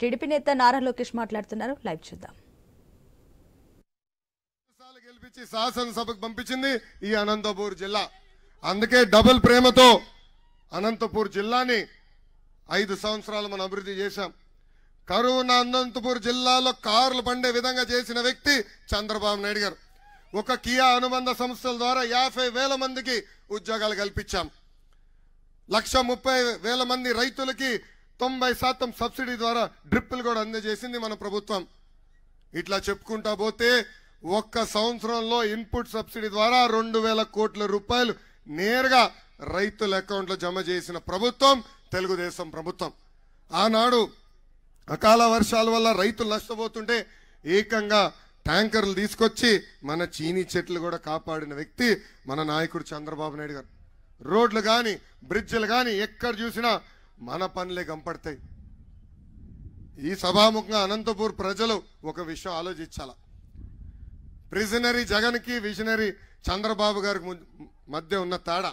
TDP నేత నారా లోకేష్ మాట్లాడుతున్నారు. Live చూద్దాం. గెలిపించి శాసనసభకు పంపించింది ఈ అనంతపూర్ జిల్లా. అందుకే డబుల్ ప్రేమతో అనంతపూర్ జిల్లాని 5 సంవత్సరాలు మనం అభివృద్ధి చేశాం. కరోనా అనంతపూర్ జిల్లాలో కార్లు పండే విధంగా చేసిన వ్యక్తి చంద్రబాబు నాయుడు గారు. ఒక కియా అనుబంధ సంస్థల ద్వారా 50,000 మందికి ఉద్యోగాలు కల్పించాం. 130,000 మంది రైతులకి 90% సబ్సిడీ ద్వారా డ్రిప్పులు కూడా అందజేసింది మన ప్రభుత్వం. ఇట్లా చెప్పుకుంటా పోతే ఒక్క సంవత్సరంలో ఇన్పుట్ సబ్సిడీ ద్వారా 2,000 కోట్ల రూపాయలు నేరుగా రైతుల అకౌంట్లో జమ చేసిన ప్రభుత్వం తెలుగుదేశం ప్రభుత్వం. ఆనాడు అకాల వర్షాల వల్ల రైతులు నష్టపోతుంటే ఏకంగా ట్యాంకర్లు తీసుకొచ్చి మన చీనీ చెట్లు కూడా కాపాడిన వ్యక్తి మన నాయకుడు చంద్రబాబు నాయుడు గారు. రోడ్లు కానీ బ్రిడ్జిలు కానీ ఎక్కడ చూసినా మన పనులే కనపడతాయి. ఈ సభాముఖంగా అనంతపూర్ ప్రజలు ఒక విషయం ఆలోచించాల. ప్రిజనరీ జగన్కి విజనరీ చంద్రబాబు గారికి మధ్య ఉన్న తేడా.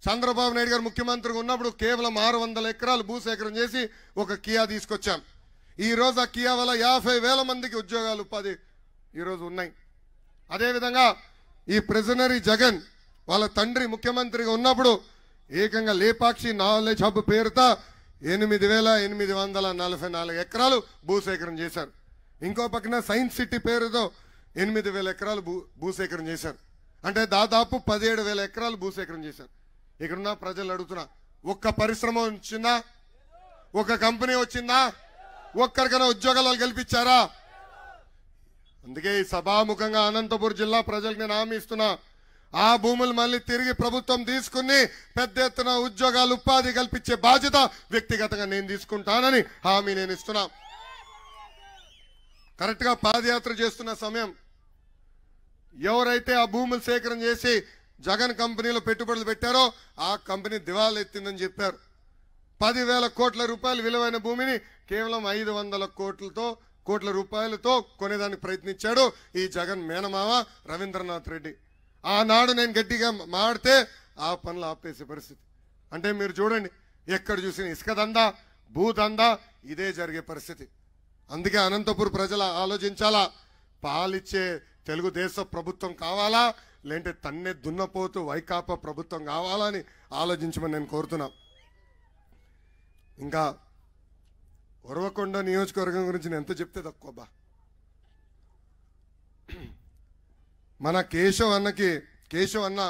చంద్రబాబు నాయుడు గారు ముఖ్యమంత్రిగా ఉన్నప్పుడు కేవలం 600 ఎకరాలు భూసేకరణ చేసి ఒక కియా తీసుకొచ్చాం. ఈ రోజు ఆ కియా వల్ల 50,000 మందికి ఉద్యోగాలు ఉపాధి ఈరోజు ఉన్నాయి. అదేవిధంగా ఈ ప్రిజనరీ జగన్ వాళ్ళ తండ్రి ముఖ్యమంత్రిగా ఉన్నప్పుడు ఏకంగా లేపాక్షి నాలెడ్జ్ హబ్ పేరుతో 8,844 ఎకరాలు భూసేకరణ చేశారు. ఇంకో పక్కన సైన్స్ సిటీ పేరుతో 8,000 ఎకరాలు భూసేకరణ చేశారు. అంటే దాదాపు 17,000 ఎకరాలు భూసేకరణ చేశారు. ఇక్కడున్న ప్రజలు అడుగుతున్నా, ఒక్క పరిశ్రమ వచ్చిందా? ఒక కంపెనీ వచ్చిందా? ఒక్కరికైనా ఉద్యోగాలు కల్పించారా? అందుకే ఈ సభాముఖంగా అనంతపూర్ జిల్లా ప్రజలకు నేను హామీ ఇస్తున్నా, ఆ భూములు మళ్ళీ తిరిగి ప్రభుత్వం తీసుకుని పెద్ద ఎత్తున ఉద్యోగాలు ఉపాధి కల్పించే బాధ్యత వ్యక్తిగతంగా నేను తీసుకుంటానని హామీ నేను ఇస్తున్నా. కరెక్ట్ గా పాదయాత్ర చేస్తున్న సమయం ఎవరైతే ఆ భూములు సేకరణ చేసి జగన్ కంపెనీలో పెట్టుబడులు పెట్టారో ఆ కంపెనీ దివాలా ఎత్తిందని చెప్పారు. 10,000 కోట్ల రూపాయలు విలువైన భూమిని కేవలం 500 కోట్ల రూపాయలతో కొనేదానికి ప్రయత్నించాడు ఈ జగన్ మేనమామ రవీంద్రనాథ్ రెడ్డి. ఆనాడు నేను గట్టిగా మాడితే ఆ పనులు ఆపేసే పరిస్థితి. అంటే మీరు చూడండి, ఎక్కడ చూసిన ఇసుక దందా, భూదందా ఇదే జరిగే పరిస్థితి. అందుకే అనంతపూర్ ప్రజలు ఆలోచించాలా, పాలిచ్చే తెలుగుదేశ ప్రభుత్వం కావాలా లేదంటే తన్నే దున్నపోతూ వైకాపా ప్రభుత్వం కావాలా అని ఆలోచించమని నేను కోరుతున్నా. ఇంకా ఉరవకొండ నియోజకవర్గం గురించి నేను ఎంత చెప్తే తక్కువ బా. మన కేశవ్ అన్న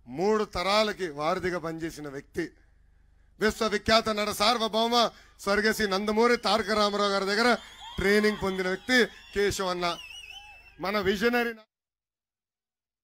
3 తరాలకి వారధిగా పనిచేసిన వ్యక్తి. విశ్వవిఖ్యాత నట సార్వభౌమ స్వర్గశ్రీ నందమూరి తారక రామారావు గారి దగ్గర ట్రైనింగ్ పొందిన వ్యక్తి కేశవ్ అన్న. మన విజనరీ